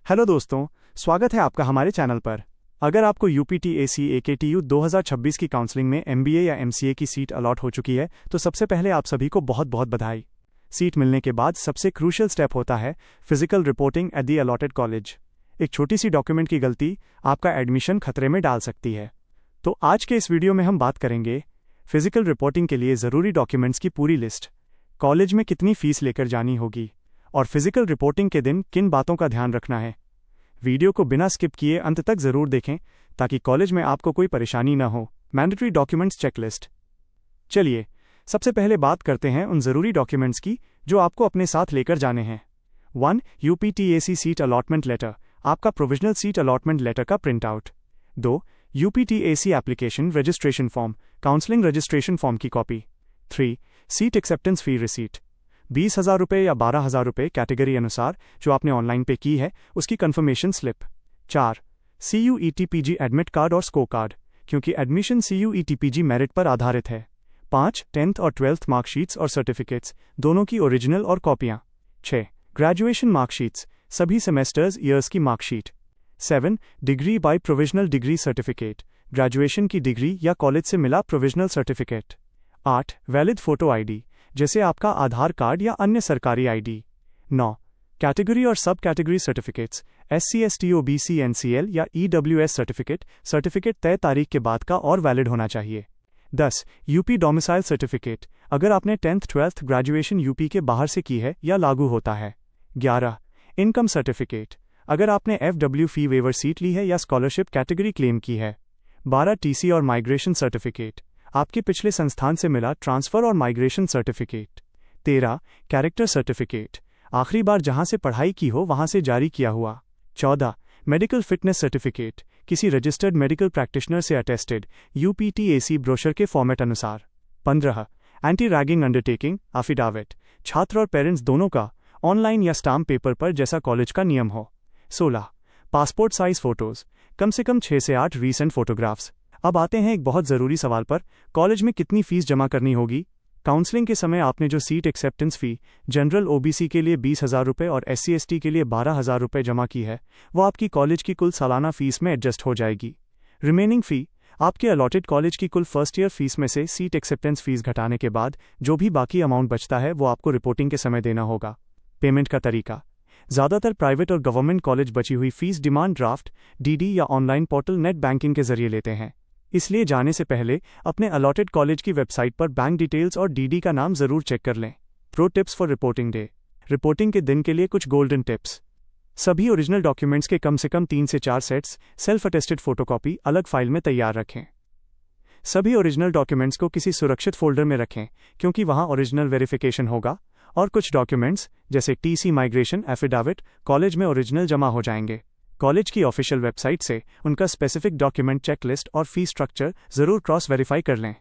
Hello दोस्तों, स्वागत है आपका हमारे चैनल पर। अगर आपको यूपीटीएसी एकेटीयू 2026 की काउंसलिंग में एमबीए या एमसीए की सीट अलॉट हो चुकी है तो सबसे पहले आप सभी को बहुत बहुत बधाई। सीट मिलने के बाद सबसे क्रूशियल स्टेप होता है physical reporting at the allotted college. एक छोटी सी डॉक्यूमेंट की गलती आपका एडमिशन खतरे में डाल सकती है। तो आज के इस वीडियो में हम बात करेंगे फिजिकल रिपोर्टिंग के लिए ज़रूरी डॉक्यूमेंट्स की पूरी लिस्ट, कॉलेज में कितनी फीस लेकर जानी होगी और फिजिकल रिपोर्टिंग के दिन किन बातों का ध्यान रखना है। वीडियो को बिना स्किप किए अंत तक जरूर देखें ताकि कॉलेज में आपको कोई परेशानी न हो। Mandatory documents checklist. चलिए सबसे पहले बात करते हैं उन ज़रूरी डॉक्यूमेंट्स की जो आपको अपने साथ लेकर जाने हैं। 1. यूपीटीएसी सीट अलॉटमेंट लेटर, आपका प्रोविजनल सीट अलॉटमेंट लेटर का print out. 2. UPTAC application registration form, counselling registration form की copy. 3. Seat acceptance fee receipt, 20,000 रुपये या 12,000 रुपये कैटेगरी अनुसार जो आपने ऑनलाइन पे की है उसकी confirmation slip. 4. CUET-PG admit card और स्कोर कार्ड, क्योंकि एडमिशन CUET-PG मेरिट पर आधारित है। 5. 10th और 12th मार्कशीट्स और सर्टिफिकेट्स, दोनों की ओरिजिनल और कॉपियाँ। 6. ग्रेजुएशन मार्कशीट्स, सभी सेमेस्टर्स ईयर्स की marksheet. 7. Degree by provisional degree certificate, graduation की डिग्री या कॉलेज से मिला provisional certificate. 8. Valid photo ID, जैसे आपका आधार कार्ड या अन्य सरकारी आईडी। 9. कैटेगरी और सब category certificates, SC ST OBC NCL या EWS सर्टिफिकेट तय तारीख के बाद का और वैलिड होना चाहिए। 10. यूपी डोमिसाइल सर्टिफिकेट, अगर आपने 10th 12th ग्रेजुएशन यूपी के बाहर से की है या लागू होता है। 11. इनकम सर्टिफिकेट, अगर आपने FW फी वेवर सीट ली है या स्कॉलरशिप कैटेगरी क्लेम की है। 12. TC और माइग्रेशन सर्टिफिकेट, आपके पिछले संस्थान से मिला ट्रांसफ़र और माइग्रेशन सर्टिफिकेट। 13. कैरेक्टर सर्टिफिकेट, आखिरी बार जहां से पढ़ाई की हो वहां से जारी किया हुआ। 14. मेडिकल फिटनेस सर्टिफिकेट, किसी रजिस्टर्ड मेडिकल प्रैक्टिशनर से अटेस्टेड, यूपीटीएसी ब्रोशर के फॉर्मेट अनुसार। 15. एंटी रैगिंग अंडरटेकिंग एफिडेविट, छात्र और पेरेंट्स दोनों का, ऑनलाइन या स्टाम्प पेपर पर जैसा कॉलेज का नियम हो। 16. पासपोर्ट साइज फोटोज, कम से कम 6 से 8 रीसेंट फोटोग्राफ्स। अब आते हैं एक बहुत ज़रूरी सवाल पर, कॉलेज में कितनी फीस जमा करनी होगी। काउंसलिंग के समय आपने जो सीट एक्सेप्टेंस फ़ी जनरल OBC के लिए 20,000 रुपये और SC ST के लिए 12,000 रुपये जमा की है वो आपकी कॉलेज की कुल सालाना फीस में एडजस्ट हो जाएगी। रिमेनिंग फ़ी आपके अलॉटेड कॉलेज की कुल फर्स्ट ईयर फीस में से सीट एक्सेप्टेंस फीस घटाने के बाद जो भी बाकी अमाउंट बचता है वो आपको रिपोर्टिंग के समय देना होगा। पेमेंट का तरीका, ज़्यादातर प्राइवेट और गवर्नमेंट कॉलेज बची हुई फीस डिमांड ड्राफ्ट, DD या ऑनलाइन पोर्टल नेट बैंकिंग के जरिए लेते हैं। इसलिए जाने से पहले अपने अलॉटेड कॉलेज की वेबसाइट पर बैंक डिटेल्स और DD का नाम ज़रूर चेक कर लें। Pro tips for reporting day, reporting के दिन के लिए कुछ गोल्डन टिप्स। सभी ओरिजिनल डॉक्यूमेंट्स के कम से कम 3 से 4 सेट्स सेल्फ अटेस्टेड फोटोकॉपी अलग फाइल में तैयार रखें। सभी ओरिजिनल डॉक्यूमेंट्स को किसी सुरक्षित फोल्डर में रखें क्योंकि वहां ओरिजिनल वेरिफिकेशन होगा और कुछ डॉक्यूमेंट्स जैसे TC माइग्रेशन एफिडेविट कॉलेज में ओरिजिनल जमा हो जाएंगे। कॉलेज की ऑफिशियल वेबसाइट से उनका स्पेसिफिक डॉक्यूमेंट चेकलिस्ट और फी स्ट्रक्चर ज़रूर क्रॉस वेरीफाई कर लें।